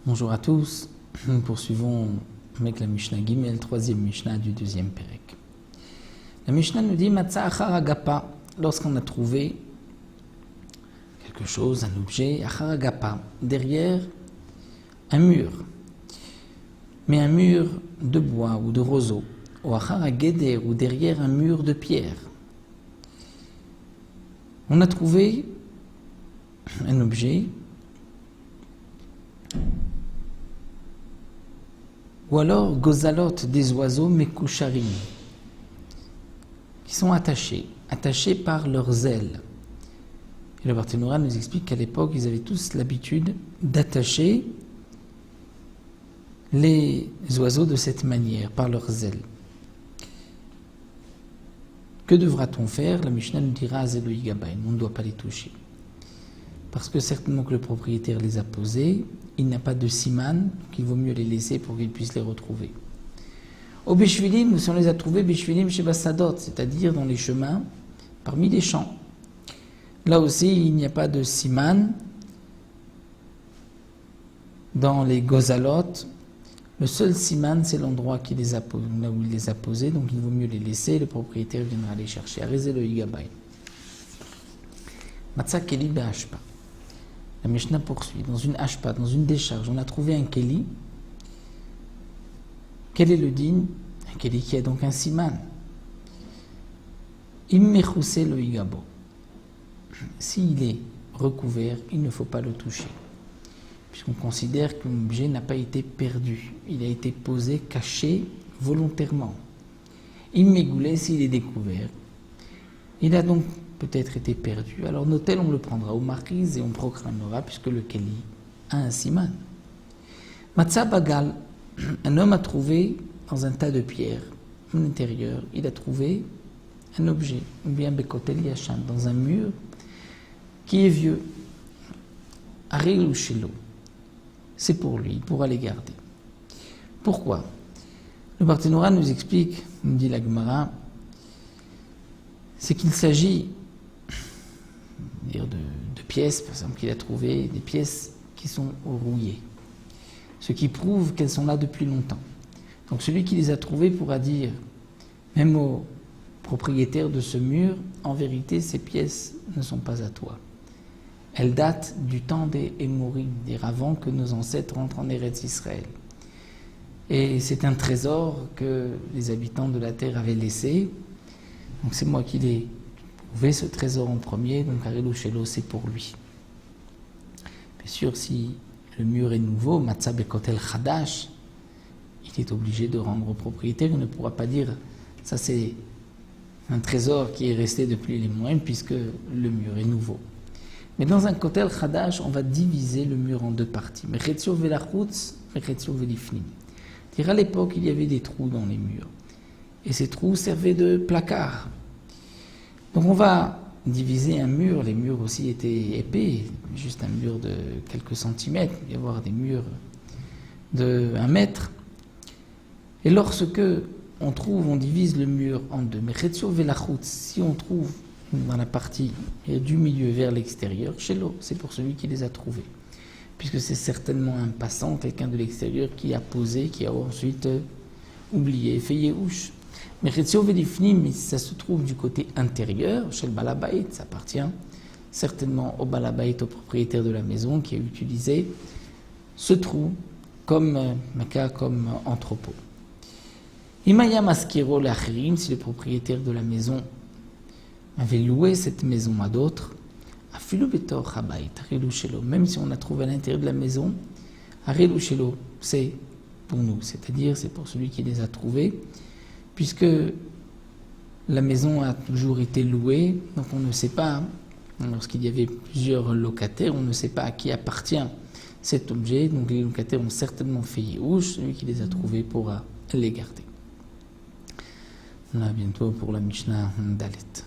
Bonjour à tous, nous poursuivons avec la Mishnah Gimel, troisième Mishnah du deuxième Pérek. La Mishnah nous dit Matza achar agapa, lorsqu'on a trouvé quelque chose, un objet, achar agapa, derrière un mur, mais un mur de bois ou de roseau, ou achar ageder, ou derrière un mur de pierre. On a trouvé un objet, ou alors gozalot, des oiseaux mekoucharim, qui sont attachés par leurs ailes. Et le Barthénora nous explique qu'à l'époque, ils avaient tous l'habitude d'attacher les oiseaux de cette manière, par leurs ailes. Que devra-t-on faire? La Mishnah nous dira Zelo Yigabain, on ne doit pas les toucher. Parce que certainement que le propriétaire les a posés, il n'a pas de siman, qu'il vaut mieux les laisser pour qu'il puisse les retrouver. Au Beshvilim, si on les a trouvés, Beshvilim chez Bassadot, c'est-à-dire dans les chemins, parmi les champs. Là aussi, il n'y a pas de siman. Dans les gozalot, le seul siman, c'est l'endroit là où il les a posés, donc il vaut mieux les laisser, le propriétaire viendra les chercher. Arrêtez le Yigabain. Matzah Keli Be'ashpa. La Mishnah poursuit, dans une ashpa, dans une décharge, on a trouvé un keli. Quel est le din? Un keli qui a donc un siman. Immechuse le higabo. S'il est recouvert, il ne faut pas le toucher, puisqu'on considère que l'objet n'a pas été perdu. Il a été posé, caché volontairement. Immegoulé, s'il est découvert, il a donc peut-être été perdu. Alors Notel, on le prendra au marise et on proclamera, puisque le keli a un siman. Matzah bagal, un homme a trouvé dans un tas de pierres, à l'intérieur, il a trouvé un objet, ou bien bekotel yachan, dans un mur qui est vieux. Aril ou shelo, c'est pour lui, il pourra les garder. Pourquoi? Le Barthénora nous explique, nous dit la Gemara, c'est qu'il s'agit de pièces, par exemple, qu'il a trouvé, des pièces qui sont rouillées, ce qui prouve qu'elles sont là depuis longtemps. Donc celui qui les a trouvées pourra dire, même au propriétaire de ce mur, en vérité, ces pièces ne sont pas à toi. Elles datent du temps des Émorim, dire avant que nos ancêtres rentrent en Eretz Israël. Et c'est un trésor que les habitants de la terre avaient laissé. Donc c'est moi qui l'ai trouvé, ce trésor en premier, donc Arilo Shelo, c'est pour lui. Bien sûr, si le mur est nouveau, Matzah Bekotel Chadash, il est obligé de rendre au propriétaire, il ne pourra pas dire, ça c'est un trésor qui est resté depuis les moines, puisque le mur est nouveau. Mais dans un Kotel Chadash, on va diviser le mur en deux parties. Mechetzio velachutz, mechetzio velifnim. À l'époque, il y avait des trous dans les murs. Et ces trous servaient de placards. Donc on va diviser un mur. Les murs aussi étaient épais, juste un mur de quelques centimètres. Il va y avoir des murs de 1 mètre. Et lorsque on divise le mur en deux. Mechetzio velachutz, si on trouve dans la partie du milieu vers l'extérieur, shelo, c'est pour celui qui les a trouvés. Puisque c'est certainement un passant, quelqu'un de l'extérieur qui a posé, qui a ensuite oublié, fait yehush. Mais Chetio Velifnim, ça se trouve du côté intérieur, chez le Balabait, ça appartient certainement au Balabait, au propriétaire de la maison, qui a utilisé ce trou comme entrepôt. Imaya Maskiro Lachrim, si le propriétaire de la maison avait loué cette maison à d'autres, même si on a trouvé à l'intérieur de la maison, c'est pour nous, c'est-à-dire c'est pour celui qui les a trouvés, puisque la maison a toujours été louée, donc on ne sait pas, lorsqu'il y avait plusieurs locataires, on ne sait pas à qui appartient cet objet, donc les locataires ont certainement fait yehush, celui qui les a trouvés pourra les garder. On a bientôt pour la Mishnah Dalet.